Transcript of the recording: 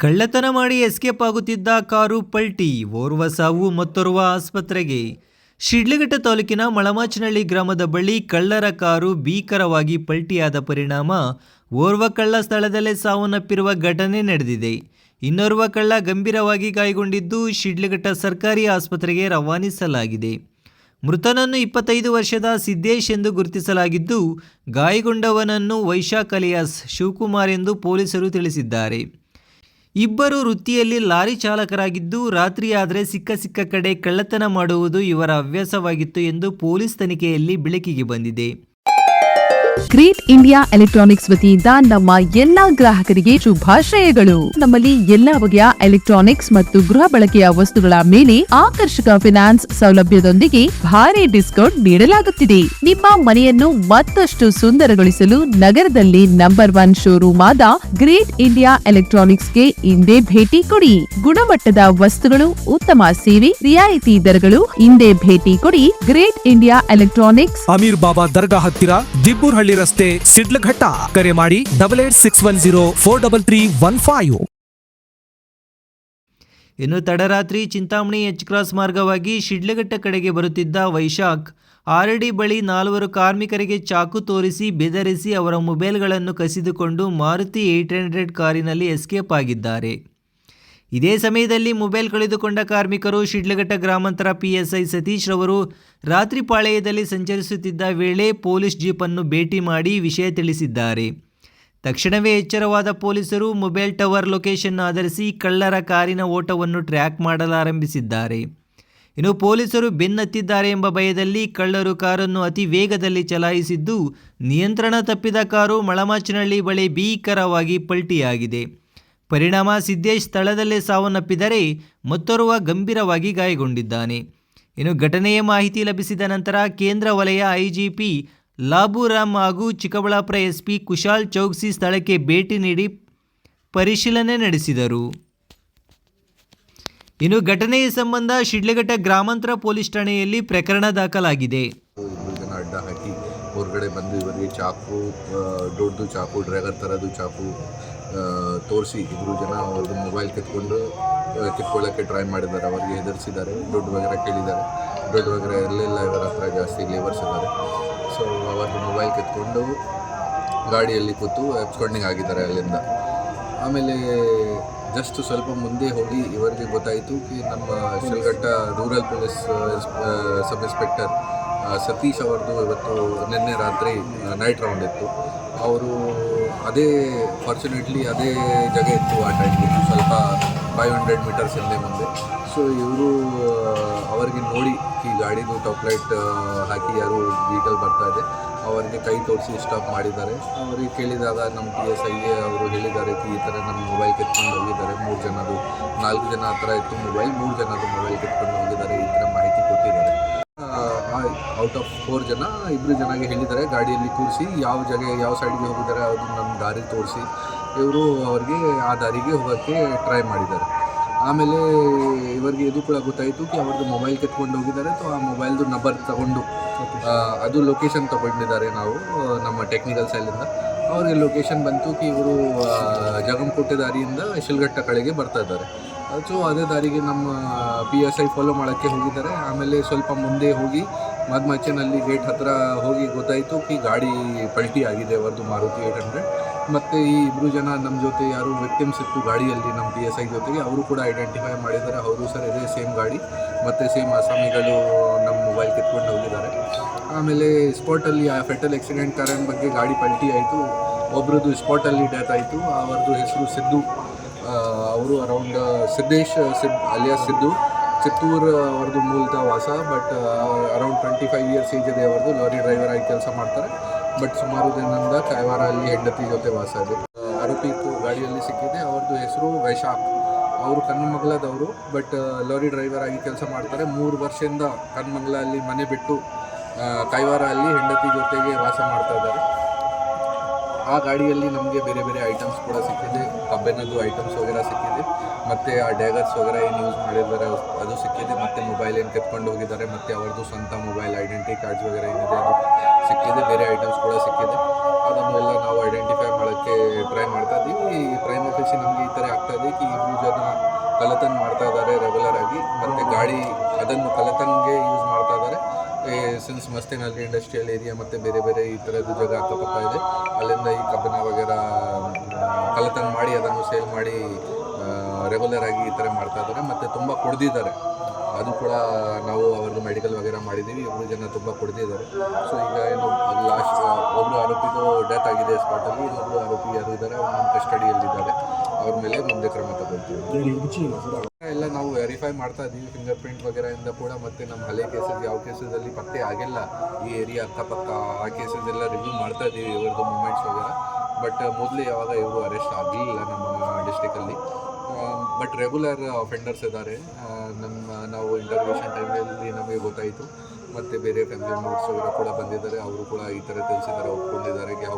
ಕಳ್ಳತನ ಮಾಡಿ ಎಸ್ಕೇಪ್ ಆಗುತ್ತಿದ್ದ ಕಾರು ಪಲ್ಟಿ, ಓರ್ವ ಸಾವು ಮತ್ತೋರ್ವ ಆಸ್ಪತ್ರೆಗೆ. ಶಿಡ್ಲಘಟ್ಟ ತಾಲೂಕಿನ ಮಳಮಾಚನಹಳ್ಳಿ ಗ್ರಾಮದ ಬಳಿ ಕಳ್ಳರ ಕಾರು ಭೀಕರವಾಗಿ ಪಲ್ಟಿಯಾದ ಪರಿಣಾಮ ಓರ್ವ ಕಳ್ಳ ಸ್ಥಳದಲ್ಲೇ ಸಾವನ್ನಪ್ಪಿರುವ ಘಟನೆ ನಡೆದಿದೆ. ಇನ್ನೋರ್ವ ಕಳ್ಳ ಗಂಭೀರವಾಗಿ ಗಾಯಗೊಂಡಿದ್ದು ಶಿಡ್ಲಘಟ್ಟ ಸರ್ಕಾರಿ ಆಸ್ಪತ್ರೆಗೆ ರವಾನಿಸಲಾಗಿದೆ. ಮೃತನನ್ನು 25 ವರ್ಷದ ಸಿದ್ದೇಶ್ ಎಂದು ಗುರುತಿಸಲಾಗಿದ್ದು, ಗಾಯಗೊಂಡವನನ್ನು ವೈಶಾಖ್ ಅಲಿಯಾಸ್ ಶಿವಕುಮಾರ್ ಎಂದು ಪೊಲೀಸರು ತಿಳಿಸಿದ್ದಾರೆ. ಇಬ್ಬರು ವೃತ್ತಿಯಲ್ಲಿ ಲಾರಿ ಚಾಲಕರಾಗಿದ್ದು, ರಾತ್ರಿಯಾದರೆ ಸಿಕ್ಕ ಕಡೆ ಕಳ್ಳತನ ಮಾಡುವುದು ಇವರ ಹವ್ಯಾಸವಾಗಿತ್ತು ಎಂದು ಪೊಲೀಸ್ ತನಿಖೆಯಲ್ಲಿ ಬೆಳಕಿಗೆ ಬಂದಿದೆ. ಗ್ರೇಟ್ ಇಂಡಿಯಾ ಎಲೆಕ್ಟ್ರಾನಿಕ್ಸ್ ವತಿಯಿಂದ ನಮ್ಮ ಎಲ್ಲಾ ಗ್ರಾಹಕರಿಗೆ ಶುಭಾಶಯಗಳು. ನಮ್ಮಲ್ಲಿ ಎಲ್ಲಾ ಬಗೆಯ ಎಲೆಕ್ಟ್ರಾನಿಕ್ಸ್ ಮತ್ತು ಗೃಹ ಬಳಕೆಯ ವಸ್ತುಗಳ ಮೇಲೆ ಆಕರ್ಷಕ ಫಿನಾನ್ಸ್ ಸೌಲಭ್ಯದೊಂದಿಗೆ ಭಾರಿ ಡಿಸ್ಕೌಂಟ್ ನೀಡಲಾಗುತ್ತಿದೆ. ನಿಮ್ಮ ಮನೆಯನ್ನು ಮತ್ತಷ್ಟು ಸುಂದರಗೊಳಿಸಲು ನಗರದಲ್ಲಿ ನಂಬರ್ 1 ಶೋರೂಮ್ ಆದ ಗ್ರೇಟ್ ಇಂಡಿಯಾ ಎಲೆಕ್ಟ್ರಾನಿಕ್ಸ್ಗೆ ಇಂದೇ ಭೇಟಿ ಕೊಡಿ. ಗುಣಮಟ್ಟದ ವಸ್ತುಗಳು, ಉತ್ತಮ ಸೇವೆ, ರಿಯಾಯಿತಿ ದರಗಳು. ಇಂದೇ ಭೇಟಿ ಕೊಡಿ. ಗ್ರೇಟ್ ಇಂಡಿಯಾ ಎಲೆಕ್ಟ್ರಾನಿಕ್ಸ್, ಅಮೀರ್ ಬಾಬಾ ದರ್ಗಾ ಹತ್ತಿರ, ದಿಬ್ಬೂರ್ಹಳ್ಳಿ ರಸ್ತೆ, ಶಿಡ್ಲಘಟ್ಟ. ಕರೆ ಮಾಡಿ 8861043315. ಇನ್ನು ತಡರಾತ್ರಿ ಚಿಂತಾಮಣಿ ಎಚ್ ಕ್ರಾಸ್ ಮಾರ್ಗವಾಗಿ ಶಿಡ್ಲಘಟ್ಟ ಕಡೆಗೆ ಬರುತ್ತಿದ್ದ ವೈಶಾಖ್ ಆರ್ಡಿ ಬಳಿ 4 ಕಾರ್ಮಿಕರಿಗೆ ಚಾಕು ತೋರಿಸಿ ಬೆದರಿಸಿ ಅವರ ಮೊಬೈಲ್ಗಳನ್ನು ಕಸಿದುಕೊಂಡು ಮಾರುತಿ 800 ಕಾರಿನಲ್ಲಿ ಎಸ್ಕೇಪ್ ಆಗಿದ್ದಾರೆ. ಇದೇ ಸಮಯದಲ್ಲಿ ಮೊಬೈಲ್ ಕಳೆದುಕೊಂಡ ಕಾರ್ಮಿಕರು ಶಿಡ್ಲಘಟ್ಟ ಗ್ರಾಮಾಂತರ PSI ಸತೀಶ್ ರವರು ರಾತ್ರಿ ಪಾಳೆಯದಲ್ಲಿ ಸಂಚರಿಸುತ್ತಿದ್ದ ವೇಳೆ ಪೊಲೀಸ್ ಜೀಪನ್ನು ಭೇಟಿ ಮಾಡಿ ವಿಷಯ ತಿಳಿಸಿದ್ದಾರೆ. ತಕ್ಷಣವೇ ಎಚ್ಚರವಾದ ಪೊಲೀಸರು ಮೊಬೈಲ್ ಟವರ್ ಲೊಕೇಶನ್ ಆಧರಿಸಿ ಕಳ್ಳರ ಕಾರಿನ ಓಟವನ್ನು ಟ್ರ್ಯಾಕ್ ಮಾಡಲಾರಂಭಿಸಿದ್ದಾರೆ. ಇನ್ನು ಪೊಲೀಸರು ಬೆನ್ನತ್ತಿದ್ದಾರೆ ಎಂಬ ಭಯದಲ್ಲಿ ಕಳ್ಳರು ಕಾರನ್ನು ಅತಿ ವೇಗದಲ್ಲಿ ಚಲಾಯಿಸಿದ್ದು, ನಿಯಂತ್ರಣ ತಪ್ಪಿದ ಕಾರು ಮಳಮಾಚನಹಳ್ಳಿ ಬಳಿ ಭೀಕರವಾಗಿ ಪಲ್ಟಿಯಾಗಿದೆ. ಪರಿಣಾಮ ಸಿದ್ದೇಶ್ ಸ್ಥಳದಲ್ಲೇ ಸಾವನ್ನಪ್ಪಿದರೆ ಮತ್ತೋರ್ವ ಗಂಭೀರವಾಗಿ ಗಾಯಗೊಂಡಿದ್ದಾನೆ. ಇನ್ನು ಘಟನೆಯ ಮಾಹಿತಿ ಲಭಿಸಿದ ನಂತರ ಕೇಂದ್ರ ವಲಯ IGP ಲಾಬುರಾಮ್ ಹಾಗೂ ಚಿಕ್ಕಬಳ್ಳಾಪುರ SP ಕುಶಾಲ್ ಚೌಕ್ಸಿ ಸ್ಥಳಕ್ಕೆ ಭೇಟಿ ನೀಡಿ ಪರಿಶೀಲನೆ ನಡೆಸಿದರು. ಇನ್ನು ಘಟನೆಯ ಸಂಬಂಧ ಶಿಡ್ಲಘಟ್ಟ ಗ್ರಾಮಾಂತರ ಪೊಲೀಸ್ ಠಾಣೆಯಲ್ಲಿ ಪ್ರಕರಣ ದಾಖಲಾಗಿದೆ. ಅಡ್ಡ ಹಾಕಿ ಹೊರಗಡೆ ಬಂದು ಇವರಿಗೆ ಚಾಕು, ದೊಡ್ಡದು ಚಾಕು, ಡ್ರ್ಯಾಗರ್ ಥರದ್ದು ಚಾಕು ತೋರಿಸಿ ಇಬ್ಬರು ಜನ ಅವ್ರದ್ದು ಮೊಬೈಲ್ ಕಿತ್ಕೊಳ್ಳೋಕ್ಕೆ ಟ್ರೈ ಮಾಡಿದ್ದಾರೆ. ಅವರಿಗೆ ಹೆದರಿಸಿದ್ದಾರೆ, ದುಡ್ಡು ವಗರ ಕೇಳಿದ್ದಾರೆ. ದುಡ್ಡು ವಗರ ಎಲ್ಲೆಲ್ಲ ಇವರ ಹತ್ರ ಜಾಸ್ತಿ ಲೇಬರ್ಸ್ ಇದ್ದಾರೆ. ಸೊ ಅವ್ರದ್ದು ಮೊಬೈಲ್ ಕಿತ್ಕೊಂಡು ಗಾಡಿಯಲ್ಲಿ ಕೂತು ಎಬ್ಸ್ಕೊಂಡಿಂಗ್ ಆಗಿದ್ದಾರೆ ಅಲ್ಲಿಂದ. ಆಮೇಲೆ ಜಸ್ಟ್ ಸ್ವಲ್ಪ ಮುಂದೆ ಹೋಗಿ ಇವರಿಗೆ ಗೊತ್ತಾಯಿತು ನಮ್ಮ Shidlaghatta rural police sub inspector Satish ಅವ್ರದ್ದು ಇವತ್ತು ನಿನ್ನೆ ರಾತ್ರಿ ನೈಟ್ ರೌಂಡ್ ಇತ್ತು. ಅವರು ಫಾರ್ಚುನೇಟ್ಲಿ ಅದೇ ಜಾಗ ಇತ್ತು ಆ ಟೈಮ್ಗೆ, ಸ್ವಲ್ಪ 500 ಮೀಟರ್ಸ್ ಹಿಂದೆ ಮುಂದೆ. ಸೊ ಇವರು ಅವರಿಗೆ ನೋಡಿ ಈ ಗಾಡಿದು ಟಾಪ್ ಲೈಟ್ ಹಾಕಿ ಯಾರು ವೆಹಿಕಲ್ ಬರ್ತಾ ಇದೆ ಅವರಿಗೆ ಕೈ ತೋರಿಸಿ ಸ್ಟಾಪ್ ಮಾಡಿದ್ದಾರೆ. ಅವರಿಗೆ ಕೇಳಿದಾಗ ನಮ್ಮ PSI ಅವರು ಹೇಳಿದ್ದಾರೆ ಈ ಥರ ನಮ್ಮ ಮೊಬೈಲ್ ಕಿತ್ಕೊಂಡು ಹೋಗಿದ್ದಾರೆ. 4 ಜನ ಆ ಥರ ಇತ್ತು ಮೊಬೈಲ್, 3 ಜನದು ಮೊಬೈಲ್ ಕಿತ್ಕೊಂಡು ಹೋಗಿದ್ದಾರೆ, ಈ ಥರ ಮಾಹಿತಿ ಕೊಟ್ಟಿದ್ದಾರೆ. ಔಟ್ ಆಫ್ 4 ಜನ 2 ಜನಗೆ ಹೇಳಿದ್ದಾರೆ ಗಾಡಿಯಲ್ಲಿ ಕೂರಿಸಿ ಯಾವ ಸೈಡ್ಗೆ ಹೋಗಿದ್ದಾರೆ ಅದು ನಮ್ಮ ದಾರಿ ತೋರಿಸಿ ಇವರು ಅವ್ರಿಗೆ ಆ ದಾರಿಗೆ ಹೋಗೋಕ್ಕೆ ಟ್ರೈ ಮಾಡಿದ್ದಾರೆ. ಆಮೇಲೆ ಇವರಿಗೆ ಇದು ಕೂಡ ಗೊತ್ತಾಯಿತು ಅವ್ರದ್ದು ಮೊಬೈಲ್ ಕಿತ್ಕೊಂಡು ಹೋಗಿದ್ದಾರೆ. ಸೊ ಆ ಮೊಬೈಲ್ದು ನಂಬರ್ ತಗೊಂಡು ಅದು ಲೊಕೇಶನ್ ತೊಗೊಂಡಿದ್ದಾರೆ ನಾವು ನಮ್ಮ ಟೆಕ್ನಿಕಲ್ ಸೈಲಿಂದ. ಅವ್ರಿಗೆ ಲೊಕೇಶನ್ ಬಂತು ಇವರು ಜಗಂಕೋಟೆ ದಾರಿಯಿಂದ ಶಿಡ್ಲಘಟ್ಟ ಕಡೆಗೆ ಬರ್ತಾ ಇದ್ದಾರೆ. ಸೊ ಅದೇ ದಾರಿಗೆ ನಮ್ಮ PSI ಫಾಲೋ ಮಾಡೋಕ್ಕೆ ಹೋಗಿದ್ದಾರೆ. ಆಮೇಲೆ ಸ್ವಲ್ಪ ಮುಂದೆ ಹೋಗಿ ಮದಮಾಚನಹಳ್ಳಿ ಗೇಟ್ ಹತ್ತಿರ ಹೋಗಿ ಗೊತ್ತಾಯಿತು ಗಾಡಿ ಪಲ್ಟಿ ಆಗಿದೆ ಅವ್ರದ್ದು ಮಾರುತಿ 800. ಮತ್ತು ಈ 2 ಜನ ನಮ್ಮ ಜೊತೆ ಯಾರು ವಿಕ್ಟಿಮ್ಸ್ ಇತ್ತು ಗಾಡಿಯಲ್ಲಿ ನಮ್ಮ PSI ಜೊತೆಗೆ ಅವರು ಕೂಡ ಐಡೆಂಟಿಫೈ ಮಾಡಿದ್ದಾರೆ. ಅವರು ಸರ್ ಇದೇ ಸೇಮ್ ಗಾಡಿ ಮತ್ತು ಸೇಮ್ ಆಸಾಮಿಗಳು ನಮ್ಮ ಮೊಬೈಲ್ ಕಿತ್ಕೊಂಡು ಹೋಗಿದ್ದಾರೆ. ಆಮೇಲೆ ಸ್ಪಾಟಲ್ಲಿ ಆ ಫೆಟಲ್ ಆಕ್ಸಿಡೆಂಟ್ ಕಾರಣ ಬಗ್ಗೆ ಗಾಡಿ ಪಲ್ಟಿ ಆಯಿತು. ಒಬ್ರದ್ದು ಸ್ಪಾಟಲ್ಲಿ ಡೆತ್ ಆಯಿತು. ಅವ್ರದ್ದು ಹೆಸರು ಸಿದ್ದು, ಅವರು ಅರೌಂಡ್ ಸಿದ್ದೇಶ್ ಅಲಿಯಾಸ್ ಸಿದ್ದು, ಚಿತ್ತೂರು ಅವ್ರದ್ದು ಮೂಲತಃ ವಾಸ. ಬಟ್ ಅರೌಂಡ್ 25 ಇಯರ್ಸ್ ಏಜ್ ಇದೆ ಅವ್ರದ್ದು. ಲಾರಿ ಡ್ರೈವರ್ ಆಗಿ ಕೆಲಸ ಮಾಡ್ತಾರೆ. ಬಟ್ ಸುಮಾರು ದಿನದಿಂದ ಕಾಯವಾರ ಅಲ್ಲಿ ಹೆಂಡತಿ ಜೊತೆ ವಾಸ ಇದೆ. ಆರೋಪಿ ಗಾಡಿಯಲ್ಲಿ ಸಿಕ್ಕಿದೆ. ಅವ್ರದ್ದು ಹೆಸರು ವೈಶಾಖ್, ಅವರು ಕನ್ನಮಂಗಲದವರು. ಬಟ್ ಲಾರಿ ಡ್ರೈವರ್ ಆಗಿ ಕೆಲಸ ಮಾಡ್ತಾರೆ. 3 ವರ್ಷದಿಂದ ಕನ್ನಮಂಗಲ ಅಲ್ಲಿ ಮನೆ ಬಿಟ್ಟು ಕಾಯವಾರ ಅಲ್ಲಿ ಹೆಂಡತಿ ಜೊತೆಗೆ ವಾಸ ಮಾಡ್ತಾ ಇದ್ದಾರೆ. ಆ ಗಾಡಿಯಲ್ಲಿ ನಮಗೆ ಬೇರೆ ಬೇರೆ ಐಟಮ್ಸ್ ಕೂಡ ಸಿಕ್ಕಿದೆ, ಕಬ್ಬಿನದ್ದು ಐಟಮ್ಸ್ ವಗೇರ ಸಿಕ್ಕಿದೆ, ಮತ್ತು ಆ ಡ್ಯಾಗರ್ಸ್ ವಗೇರ ಏನು ಯೂಸ್ ಮಾಡಿದ್ದಾರೆ ಅದು ಸಿಕ್ಕಿದೆ, ಮತ್ತು ಮೊಬೈಲ್ ಏನು ಕೆತ್ಕೊಂಡು ಹೋಗಿದ್ದಾರೆ, ಮತ್ತು ಅವ್ರದ್ದು ಸ್ವಂತ ಮೊಬೈಲ್ ಐಡೆಂಟಿ ಕಾರ್ಡ್ಸ್ ವಗೇರ ಏನಿದೆ ಅದು ಸಿಕ್ಕಿದೆ, ಬೇರೆ ಐಟಮ್ಸ್ ಕೂಡ ಸಿಕ್ಕಿದೆ. ಅದನ್ನೆಲ್ಲ ನಾವು ಐಡೆಂಟಿಫೈ ಮಾಡೋಕ್ಕೆ ಟ್ರೈ ಮಾಡ್ತಾ ಇದ್ದೀವಿ. ಈ ಪ್ರೈಮ್ ಆಫೀಸಿ ನಮಗೆ ಈ ಥರ ಆಗ್ತಾ ಇದೆ ಕಿ ಇಬ್ಬರು ಜನ ಕಳ್ಳತನ ಮಾಡ್ತಾ ಇದ್ದಾರೆ ರೆಗ್ಯುಲರ್ ಆಗಿ, ಮತ್ತು ಗಾಡಿ ಅದನ್ನು ಕಳ್ಳತನಿಗೆ ಯೂಸ್ ಮಾಡ್ತಾ ಇದ್ದಾರೆ. ಸಿನ್ಸ್ ಮಸ್ತಿನಲ್ಲಿ ಇಂಡಸ್ಟ್ರಿಯಲ್ ಏರಿಯಾ ಮತ್ತು ಬೇರೆ ಬೇರೆ ಈ ಥರದ್ದು ಜಾಗ ಅಕ್ಕಪಕ್ಕ ಇದೆ, ಅಲ್ಲಿಂದ ಈ ಕಬ್ಬಿನ ವಗೇರ ಕಳ್ಳತನ ಮಾಡಿ ಅದನ್ನು ಸೇಲ್ ಮಾಡಿ ರೆಗ್ಯುಲರ್ ಆಗಿ ಈ ಥರ ಮಾಡ್ತಾ ಇದ್ದಾರೆ. ಮತ್ತು ತುಂಬ ಕುಡ್ದಿದ್ದಾರೆ, ಅದು ಕೂಡ ನಾವು ಅವ್ರದ್ದು ಮೆಡಿಕಲ್ ವಗೇರ ಮಾಡಿದ್ದೀವಿ. ಇಬ್ಬರು ಜನ ತುಂಬ ಕುಡ್ದಿದ್ದಾರೆ. ಸೊ ಈಗ ಏನು ಲಾಸ್ಟ್ ಒಬ್ಬರು ಆರೋಪಿದು ಡೆತ್ ಆಗಿದೆ ಸ್ಪಾಟಲ್ಲಿ, ಇನ್ನೊಬ್ಬರು ಆರೋಪಿ ಯಾರು ಇದ್ದಾರೆ ಅವ್ರು ನಮ್ಮ ಕಸ್ಟಡಿಯಲ್ಲಿದ್ದಾರೆ, ಅವ್ರ ಮೇಲೆ ಮುಂದೆ ಕ್ರಮ ತಗೊಳ್ತೀವಿ. ಎಲ್ಲ ನಾವು ವೆರಿಫೈ ಮಾಡ್ತಾ ಇದ್ದೀವಿ ಫಿಂಗರ್ ಪ್ರಿಂಟ್ ವಗೇರೆಯಿಂದ ಕೂಡ, ಮತ್ತು ನಮ್ಮ ಹಳೆ ಕೇಸಸ್ ಯಾವ ಕೇಸಲ್ಲಿ ಪತ್ತೆ ಆಗಿಲ್ಲ ಈ ಏರಿಯಾ ಅಕ್ಕಪಕ್ಕ ಆ ಕೇಸಸ್ ಎಲ್ಲ ರಿವ್ಯೂ ಮಾಡ್ತಾ ಇದ್ದೀವಿ ಇವ್ರದ್ದು ಮೂಮೆಂಟ್ಸ್ ವಗೇರ. ಬಟ್ ಮೊದಲು ಯಾವಾಗ ಇವರು ಅರೆಸ್ಟ್ ಆಗಲಿಲ್ಲ ನಮ್ಮ ಡಿಸ್ಟಿಕಲ್ಲಿ, ಬಟ್ ರೆಗ್ಯುಲರ್ ಅಫೆಂಡರ್ಸ್ ಇದ್ದಾರೆ. ನಾವು ಇಂಟರ್ವ್ಯೂಷನ್ ಟೈಮಲ್ಲಿ ನಮಗೆ ಗೊತ್ತಾಯಿತು, ಮತ್ತು ಬೇರೆ ಫ್ಯಾಮಿಲಿ ಮೆಂಬರ್ಸ್ ವಗೇರ ಕೂಡ ಬಂದಿದ್ದಾರೆ, ಅವರು ಕೂಡ ಈ ಥರ ತಿಳಿಸಿದ್ದಾರೆ, ಒಪ್ಕೊಂಡಿದ್ದಾರೆ ಯಾವ